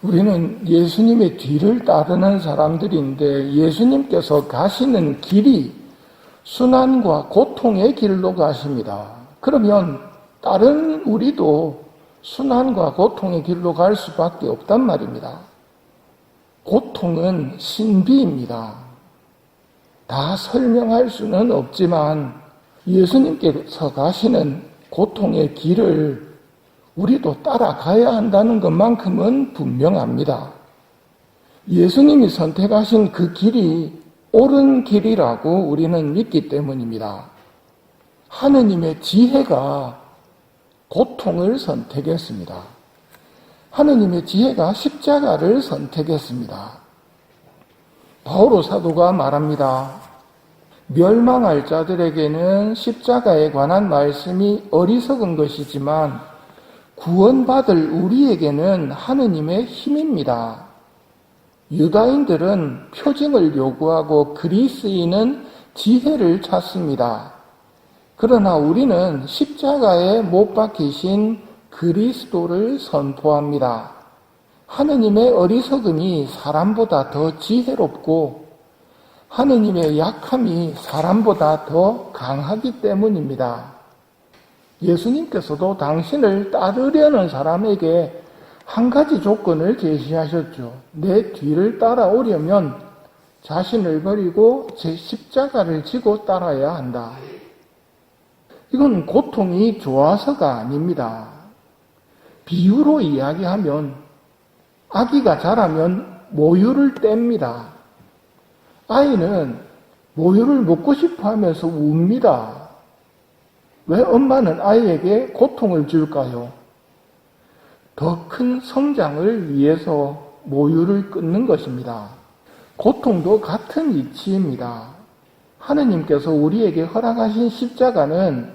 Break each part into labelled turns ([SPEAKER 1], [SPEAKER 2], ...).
[SPEAKER 1] 우리는 예수님의 뒤를 따르는 사람들인데 예수님께서 가시는 길이 순환과 고통의 길로 가십니다. 그러면 다른 우리도 순환과 고통의 길로 갈 수밖에 없단 말입니다. 고통은 신비입니다. 다 설명할 수는 없지만 예수님께서 가시는 고통의 길을 우리도 따라가야 한다는 것만큼은 분명합니다. 예수님이 선택하신 그 길이 옳은 길이라고 우리는 믿기 때문입니다. 하느님의 지혜가 고통을 선택했습니다. 하느님의 지혜가 십자가를 선택했습니다. 바오로 사도가 말합니다. 멸망할 자들에게는 십자가에 관한 말씀이 어리석은 것이지만 구원받을 우리에게는 하느님의 힘입니다. 유다인들은 표징을 요구하고 그리스인은 지혜를 찾습니다. 그러나 우리는 십자가에 못 박히신 그리스도를 선포합니다. 하느님의 어리석음이 사람보다 더 지혜롭고 하느님의 약함이 사람보다 더 강하기 때문입니다. 예수님께서도 당신을 따르려는 사람에게 한 가지 조건을 제시하셨죠. 내 뒤를 따라오려면 자신을 버리고 제 십자가를 지고 따라야 한다. 이건 고통이 좋아서가 아닙니다. 비유로 이야기하면 아기가 자라면 모유를 뗍니다. 아이는 모유를 먹고 싶어 하면서 웁니다. 왜 엄마는 아이에게 고통을 줄까요? 더 큰 성장을 위해서 모유를 끊는 것입니다. 고통도 같은 이치입니다. 하느님께서 우리에게 허락하신 십자가는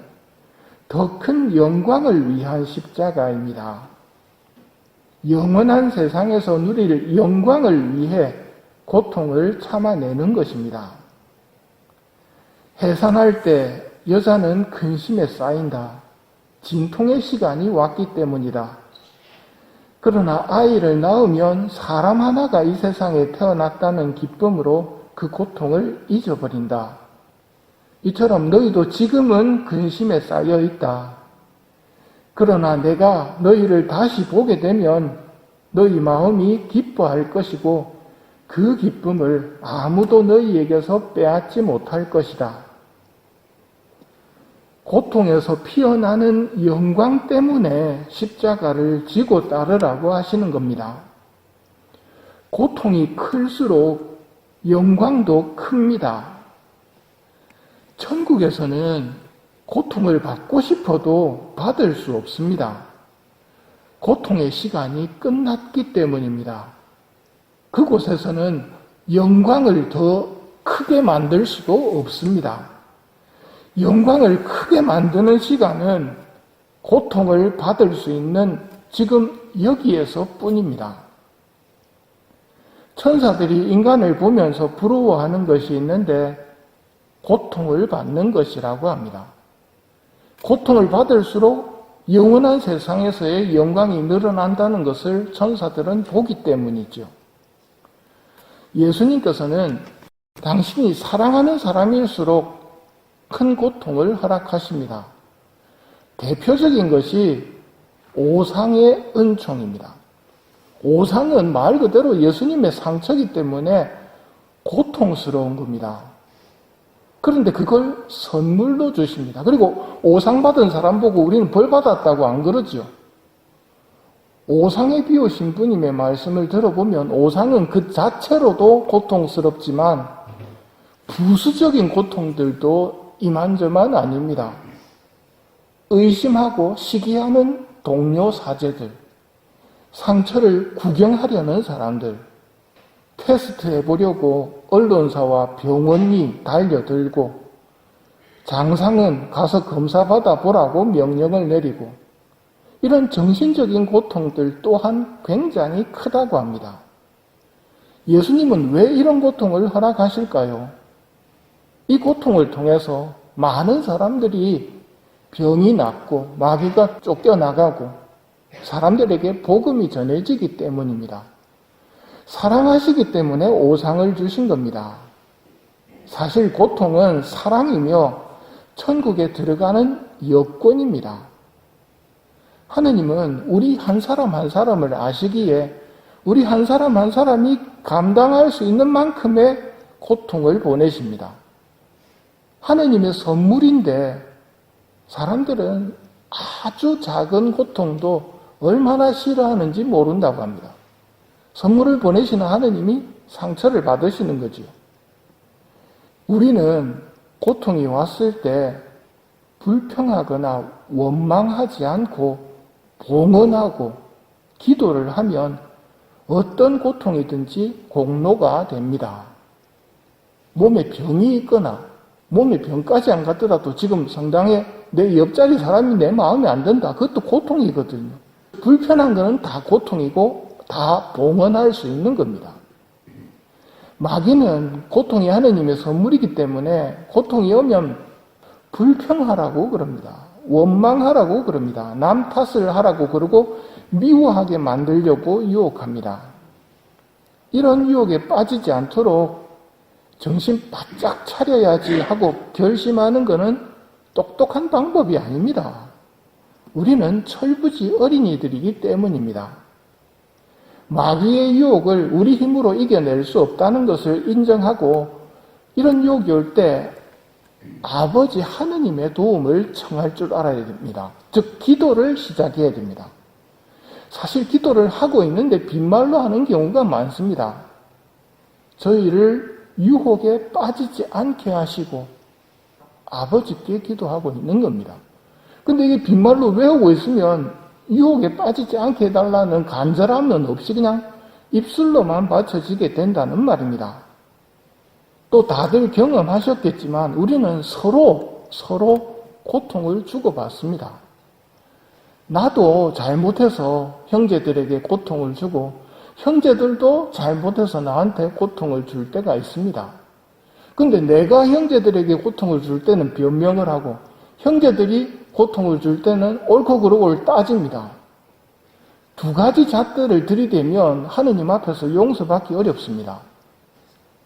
[SPEAKER 1] 더 큰 영광을 위한 십자가입니다. 영원한 세상에서 누릴 영광을 위해 고통을 참아내는 것입니다. 해산할 때 여자는 근심에 쌓인다. 진통의 시간이 왔기 때문이다. 그러나 아이를 낳으면 사람 하나가 이 세상에 태어났다는 기쁨으로 그 고통을 잊어버린다. 이처럼 너희도 지금은 근심에 쌓여 있다. 그러나 내가 너희를 다시 보게 되면 너희 마음이 기뻐할 것이고 그 기쁨을 아무도 너희에게서 빼앗지 못할 것이다. 고통에서 피어나는 영광 때문에 십자가를 지고 따르라고 하시는 겁니다. 고통이 클수록 영광도 큽니다. 천국에서는 고통을 받고 싶어도 받을 수 없습니다. 고통의 시간이 끝났기 때문입니다. 그곳에서는 영광을 더 크게 만들 수도 없습니다. 영광을 크게 만드는 시간은 고통을 받을 수 있는 지금 여기에서 뿐입니다. 천사들이 인간을 보면서 부러워하는 것이 있는데 고통을 받는 것이라고 합니다. 고통을 받을수록 영원한 세상에서의 영광이 늘어난다는 것을 천사들은 보기 때문이죠. 예수님께서는 당신이 사랑하는 사람일수록 큰 고통을 허락하십니다. 대표적인 것이 오상의 은총입니다. 오상은 말 그대로 예수님의 상처이기 때문에 고통스러운 겁니다. 그런데 그걸 선물로 주십니다. 그리고 오상 받은 사람 보고 우리는 벌 받았다고 안 그러죠. 오상에 비유신 분님의 말씀을 들어보면 오상은 그 자체로도 고통스럽지만 부수적인 고통들도 이만저만 아닙니다. 의심하고 시기하는 동료 사제들, 상처를 구경하려는 사람들, 테스트해보려고 언론사와 병원이 달려들고 장상은 가서 검사받아 보라고 명령을 내리고 이런 정신적인 고통들 또한 굉장히 크다고 합니다. 예수님은 왜 이런 고통을 허락하실까요? 이 고통을 통해서 많은 사람들이 병이 낫고 마귀가 쫓겨나가고 사람들에게 복음이 전해지기 때문입니다. 사랑하시기 때문에 오상을 주신 겁니다. 사실 고통은 사랑이며 천국에 들어가는 여건입니다. 하느님은 우리 한 사람 한 사람을 아시기에 우리 한 사람 한 사람이 감당할 수 있는 만큼의 고통을 보내십니다. 하느님의 선물인데 사람들은 아주 작은 고통도 얼마나 싫어하는지 모른다고 합니다. 선물을 보내시는 하느님이 상처를 받으시는 거지요. 우리는 고통이 왔을 때 불평하거나 원망하지 않고 봉헌하고 기도를 하면 어떤 고통이든지 공로가 됩니다. 몸에 병이 있거나 몸에 병까지 안 갔더라도 지금 성당에 내 옆자리 사람이 내 마음에 안 든다. 그것도 고통이거든요. 불편한 거는 다 고통이고 다 봉헌할 수 있는 겁니다. 마귀는 고통이 하느님의 선물이기 때문에 고통이 오면 불평하라고 그럽니다. 원망하라고 그럽니다. 남 탓을 하라고 그러고 미워하게 만들려고 유혹합니다. 이런 유혹에 빠지지 않도록 정신 바짝 차려야지 하고 결심하는 것은 똑똑한 방법이 아닙니다. 우리는 철부지 어린이들이기 때문입니다. 마귀의 유혹을 우리 힘으로 이겨낼 수 없다는 것을 인정하고 이런 유혹이 올 때 아버지 하느님의 도움을 청할 줄 알아야 됩니다. 즉 기도를 시작해야 됩니다. 사실 기도를 하고 있는데 빈말로 하는 경우가 많습니다. 저희를 유혹에 빠지지 않게 하시고 아버지께 기도하고 있는 겁니다. 근데 이게 빈말로 외우고 있으면 유혹에 빠지지 않게 해달라는 간절함은 없이 그냥 입술로만 받쳐지게 된다는 말입니다. 또 다들 경험하셨겠지만 우리는 서로 고통을 주고받습니다. 나도 잘못해서 형제들에게 고통을 주고 형제들도 잘못해서 나한테 고통을 줄 때가 있습니다. 근데 내가 형제들에게 고통을 줄 때는 변명을 하고 형제들이 고통을 줄 때는 옳고 그르고를 따집니다. 두 가지 잣들을 들이대면 하느님 앞에서 용서받기 어렵습니다.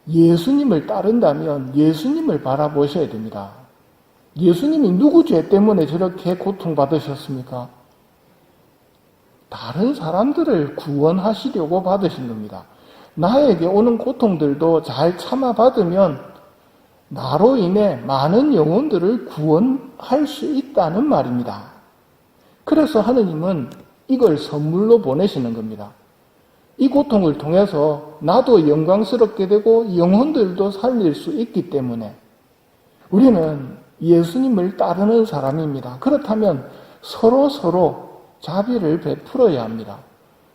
[SPEAKER 1] 예수님을 따른다면 예수님을 바라보셔야 됩니다. 예수님이 누구 죄 때문에 저렇게 고통받으셨습니까? 다른 사람들을 구원하시려고 받으신 겁니다. 나에게 오는 고통들도 잘 참아받으면 나로 인해 많은 영혼들을 구원할 수 있다는 말입니다. 그래서 하느님은 이걸 선물로 보내시는 겁니다. 이 고통을 통해서 나도 영광스럽게 되고 영혼들도 살릴 수 있기 때문에 우리는 예수님을 따르는 사람입니다. 그렇다면 서로 자비를 베풀어야 합니다.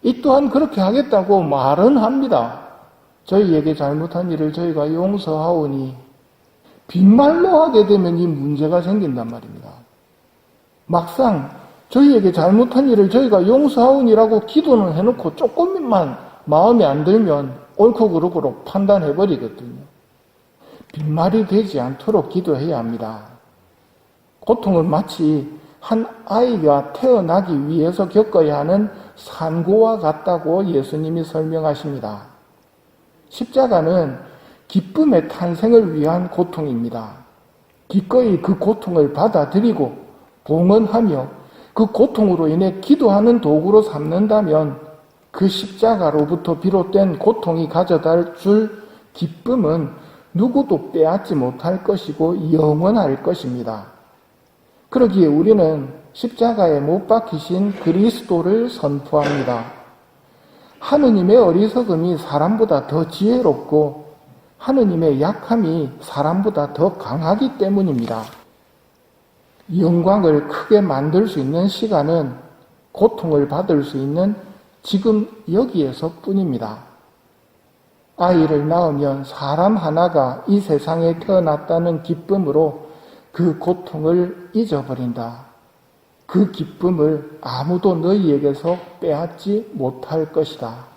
[SPEAKER 1] 이 또한 그렇게 하겠다고 말은 합니다. 저희에게 잘못한 일을 저희가 용서하오니 빈말로 하게 되면 이 문제가 생긴단 말입니다. 막상 저희에게 잘못한 일을 저희가 용서하오니라고 기도는 해놓고 조금만 마음에 안 들면 옳고 그르고로 판단해버리거든요. 빈말이 되지 않도록 기도해야 합니다. 고통은 마치 한 아이가 태어나기 위해서 겪어야 하는 산고와 같다고 예수님이 설명하십니다. 십자가는 기쁨의 탄생을 위한 고통입니다. 기꺼이 그 고통을 받아들이고 봉헌하며 그 고통으로 인해 기도하는 도구로 삼는다면 그 십자가로부터 비롯된 고통이 가져다 줄 기쁨은 누구도 빼앗지 못할 것이고 영원할 것입니다. 그러기에 우리는 십자가에 못 박히신 그리스도를 선포합니다. 하느님의 어리석음이 사람보다 더 지혜롭고 하느님의 약함이 사람보다 더 강하기 때문입니다. 영광을 크게 만들 수 있는 시간은 고통을 받을 수 있는 지금 여기에서 뿐입니다. 아이를 낳으면 사람 하나가 이 세상에 태어났다는 기쁨으로 그 고통을 잊어버린다. 그 기쁨을 아무도 너희에게서 빼앗지 못할 것이다.